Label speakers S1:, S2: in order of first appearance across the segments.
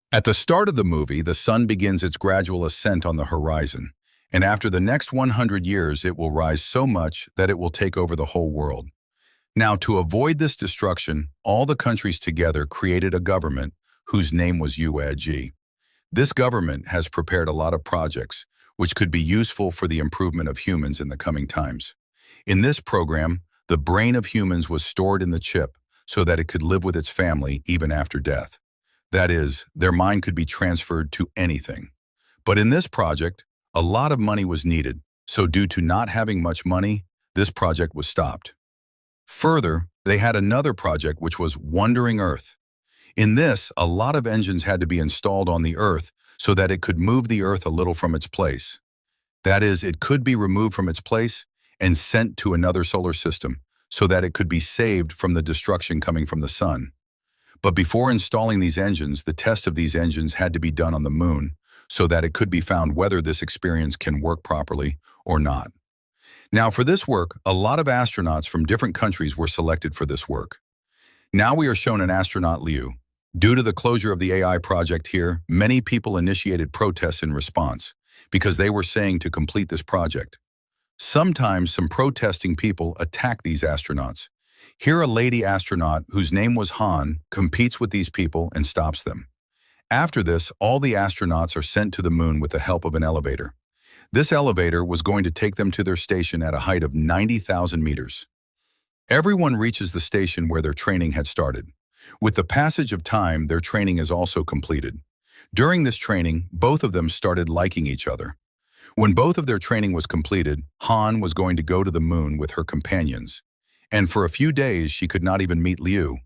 S1: At the start of the movie, the sun begins its gradual ascent on the horizon, and after the next 100 years, it will rise so much that it will take over the whole world. Now, to avoid this destruction, all the countries together created a government whose name was UAG. This government has prepared a lot of projects which could be useful for the improvement of humans in the coming times. In this program, the brain of humans was stored in the chip so that it could live with its family even after death. That is, their mind could be transferred to anything. But in this project, a lot of money was needed, so due to not having much money, this project was stopped. Further, they had another project which was Wandering Earth. In this, a lot of engines had to be installed on the Earth so that it could move the Earth a little from its place. That is, it could be removed from its place and sent to another solar system so that it could be saved from the destruction coming from the sun. But before installing these engines, the test of these engines had to be done on the moon so that it could be found whether this experience can work properly or not. Now, for this work, a lot of astronauts from different countries were selected for this work. Now we are shown an astronaut Liu. Due to the closure of the AI project here, many people initiated protests in response because they were saying to complete this project. Sometimes some protesting people attack these astronauts. Here a lady astronaut, whose name was Han, competes with these people and stops them. After this, all the astronauts are sent to the moon with the help of an elevator. This elevator was going to take them to their station at a height of 90,000 meters. Everyone reaches the station where their training had started. With the passage of time, their training is also completed. During this training, both of them started liking each other. When both of their training was completed, Han was going to go to the moon with her companions. And for a few days, she could not even meet Liu.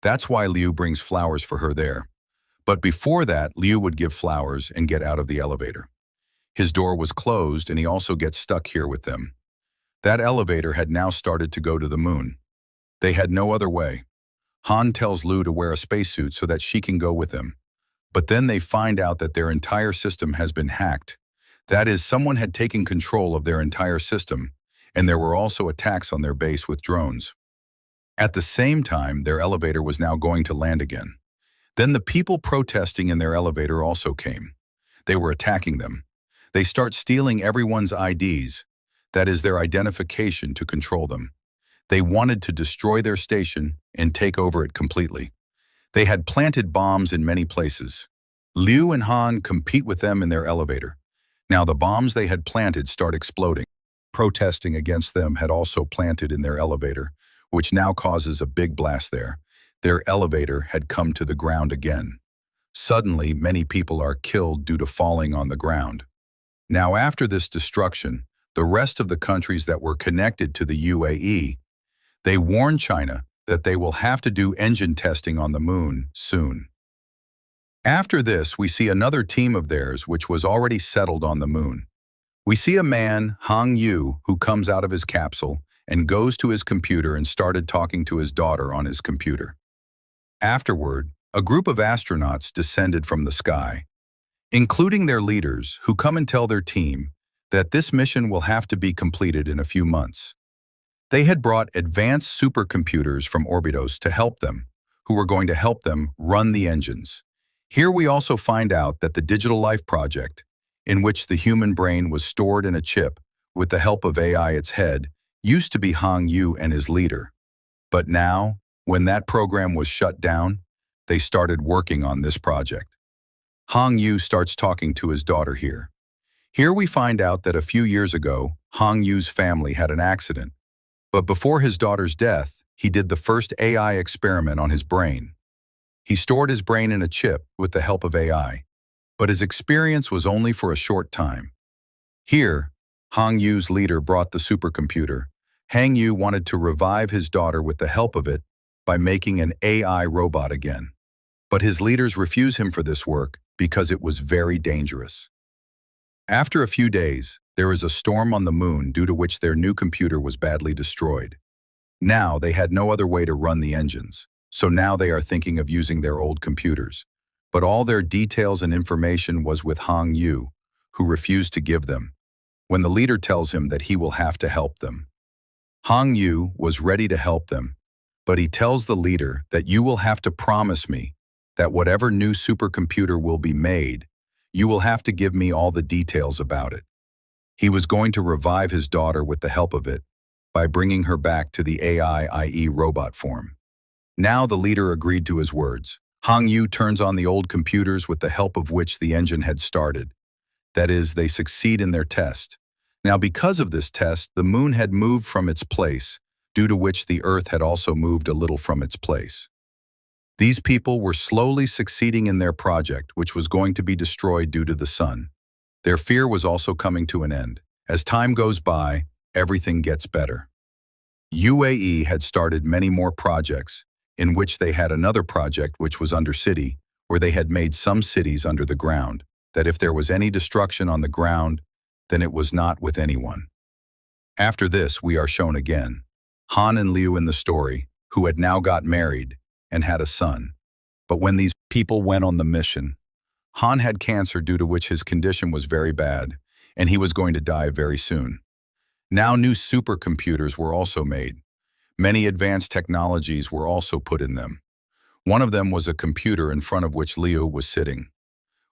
S1: That's why Liu brings flowers for her there. But before that, Liu would give flowers and get out of the elevator. His door was closed and he also gets stuck here with them. That elevator had now started to go to the moon. They had no other way. Han tells Liu to wear a spacesuit so that she can go with him. But then they find out that their entire system has been hacked. That is, someone had taken control of their entire system, and there were also attacks on their base with drones. At the same time, their elevator was now going to land again. Then the people protesting in their elevator also came. They were attacking them. They start stealing everyone's IDs, that is their identification, to control them. They wanted to destroy their station and take over it completely. They had planted bombs in many places. Liu and Han compete with them in their elevator. Now the bombs they had planted start exploding. Protesting against them had also planted in their elevator, which now causes a big blast there. Their elevator had come to the ground again. Suddenly, many people are killed due to falling on the ground. Now after this destruction, the rest of the countries that were connected to the UAE, they warn China that they will have to do engine testing on the moon soon. After this, we see another team of theirs which was already settled on the moon. We see a man, Hong Yu, who comes out of his capsule and goes to his computer and started talking to his daughter on his computer. Afterward, a group of astronauts descended from the sky, including their leaders, who come and tell their team that this mission will have to be completed in a few months. They had brought advanced supercomputers from Orbitos to help them, who were going to help them run the engines. Here we also find out that the Digital Life project, in which the human brain was stored in a chip with the help of AI its head, used to be Hong Yu and his leader. But now, when that program was shut down, they started working on this project. Hong Yu starts talking to his daughter here. Here we find out that a few years ago, Hong Yu's family had an accident. But before his daughter's death, he did the first AI experiment on his brain. He stored his brain in a chip with the help of AI. But his experience was only for a short time. Here, Hong Yu's leader brought the supercomputer. Hong Yu wanted to revive his daughter with the help of it by making an AI robot again. But his leaders refuse him for this work because it was very dangerous. After a few days, there is a storm on the moon due to which their new computer was badly destroyed. Now they had no other way to run the engines, so now they are thinking of using their old computers. But all their details and information was with Hong Yu, who refused to give them, when the leader tells him that he will have to help them. Hong Yu was ready to help them, but he tells the leader that you will have to promise me that whatever new supercomputer will be made, you will have to give me all the details about it. He was going to revive his daughter with the help of it by bringing her back to the AI, i.e. robot form. Now the leader agreed to his words. Hong Yu turns on the old computers with the help of which the engine had started. That is, they succeed in their test. Now because of this test, the moon had moved from its place, due to which the Earth had also moved a little from its place. These people were slowly succeeding in their project, which was going to be destroyed due to the sun. Their fear was also coming to an end. As time goes by, everything gets better. UAE had started many more projects, in which they had another project which was undercity, where they had made some cities under the ground, that if there was any destruction on the ground, then it was not with anyone. After this, we are shown again Han and Liu in the story, who had now got married and had a son. But when these people went on the mission, Han had cancer due to which his condition was very bad, and he was going to die very soon. Now new supercomputers were also made. Many advanced technologies were also put in them. One of them was a computer in front of which Leo was sitting.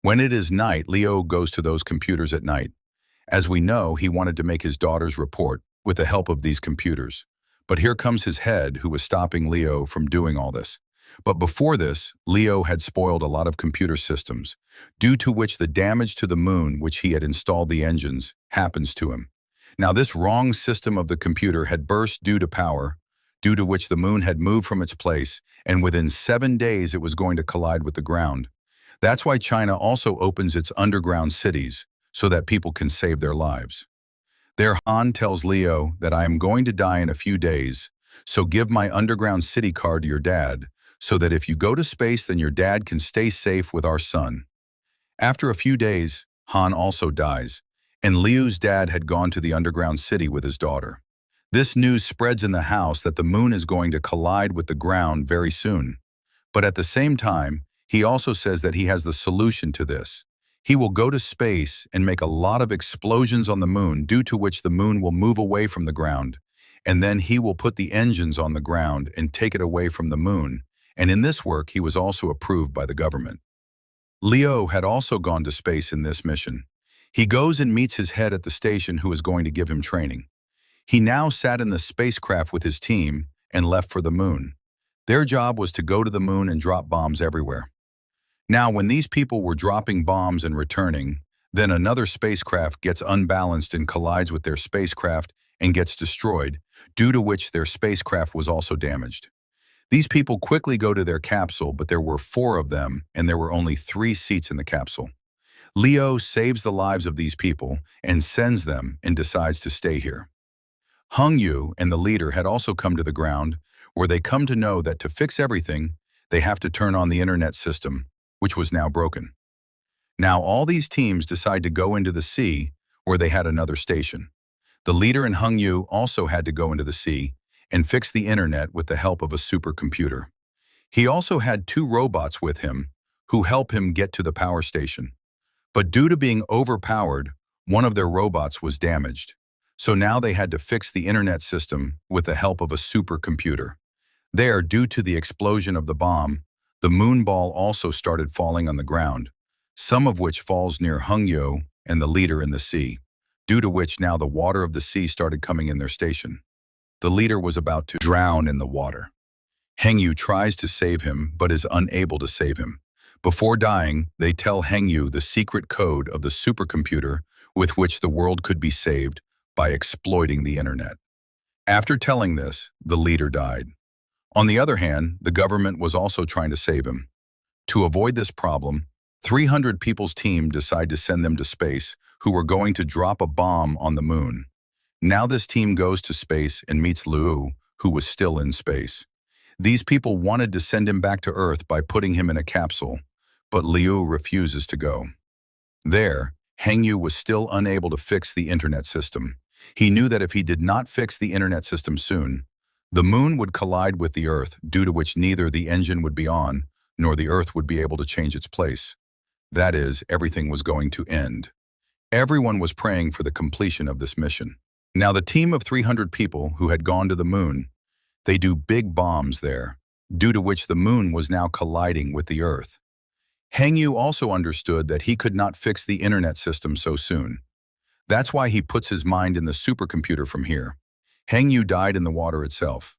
S1: When it is night, Leo goes to those computers at night. As we know, he wanted to make his daughter's report with the help of these computers. But here comes his head, who was stopping Leo from doing all this. But before this, Leo had spoiled a lot of computer systems, due to which the damage to the moon, which he had installed the engines, happens to him. Now this wrong system of the computer had burst due to power, due to which the moon had moved from its place, and within 7 days it was going to collide with the ground. That's why China also opens its underground cities, so that people can save their lives. There Han tells Leo that I am going to die in a few days, so give my underground city card to your dad, so that if you go to space then your dad can stay safe with our son. After a few days, Han also dies, and Leo's dad had gone to the underground city with his daughter. This news spreads in the house that the moon is going to collide with the ground very soon. But at the same time, he also says that he has the solution to this. He will go to space and make a lot of explosions on the moon, due to which the moon will move away from the ground, and then he will put the engines on the ground and take it away from the moon, and in this work he was also approved by the government. Leo had also gone to space in this mission. He goes and meets his head at the station, who is going to give him training. He now sat in the spacecraft with his team and left for the moon. Their job was to go to the moon and drop bombs everywhere. Now, when these people were dropping bombs and returning, then another spacecraft gets unbalanced and collides with their spacecraft and gets destroyed, due to which their spacecraft was also damaged. These people quickly go to their capsule, but there were 4 of them, and there were only 3 seats in the capsule. Leo saves the lives of these people and sends them and decides to stay here. Hong Yu and the leader had also come to the ground, where they come to know that to fix everything, they have to turn on the internet system, which was now broken. Now all these teams decide to go into the sea, where they had another station. The leader and Hong Yu also had to go into the sea and fix the internet with the help of a supercomputer. He also had 2 robots with him, who help him get to the power station. But due to being overpowered, one of their robots was damaged. So now they had to fix the internet system with the help of a supercomputer. There, due to the explosion of the bomb, the moon ball also started falling on the ground, some of which falls near Hong Yu and the leader in the sea, due to which now the water of the sea started coming in their station. The leader was about to drown in the water. Heng Yu tries to save him, but is unable to save him. Before dying, they tell Heng Yu the secret code of the supercomputer with which the world could be saved by exploiting the internet. After telling this, the leader died. On the other hand, the government was also trying to save him. To avoid this problem, 300 people's team decide to send them to space, who were going to drop a bomb on the moon. Now this team goes to space and meets Liu, who was still in space. These people wanted to send him back to Earth by putting him in a capsule, but Liu refuses to go. There, Heng Yu was still unable to fix the internet system. He knew that if he did not fix the internet system soon, the moon would collide with the Earth, due to which neither the engine would be on, nor the Earth would be able to change its place. That is, everything was going to end. Everyone was praying for the completion of this mission. Now the team of 300 people who had gone to the moon, they do big bombs there, due to which the moon was now colliding with the Earth. Heng Yu also understood that he could not fix the internet system so soon. That's why he puts his mind in the supercomputer from here. Heng Yu died in the water itself.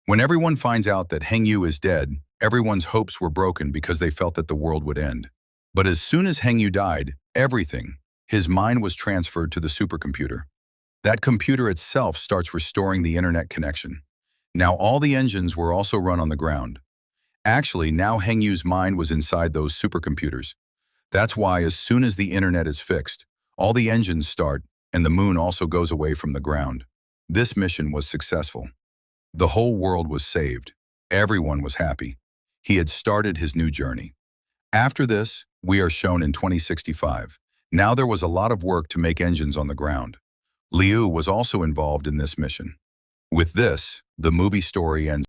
S1: When everyone finds out that Heng Yu is dead, everyone's hopes were broken because they felt that the world would end. But as soon as Heng Yu died, his mind was transferred to the supercomputer. That computer itself starts restoring the internet connection. Now all the engines were also run on the ground. Actually, now Heng Yu's mind was inside those supercomputers. That's why as soon as the internet is fixed, all the engines start and the moon also goes away from the ground. This mission was successful. The whole world was saved. Everyone was happy. He had started his new journey. After this, we are shown in 2065. Now there was a lot of work to make engines on the ground. Liu was also involved in this mission. With this, the movie story ends.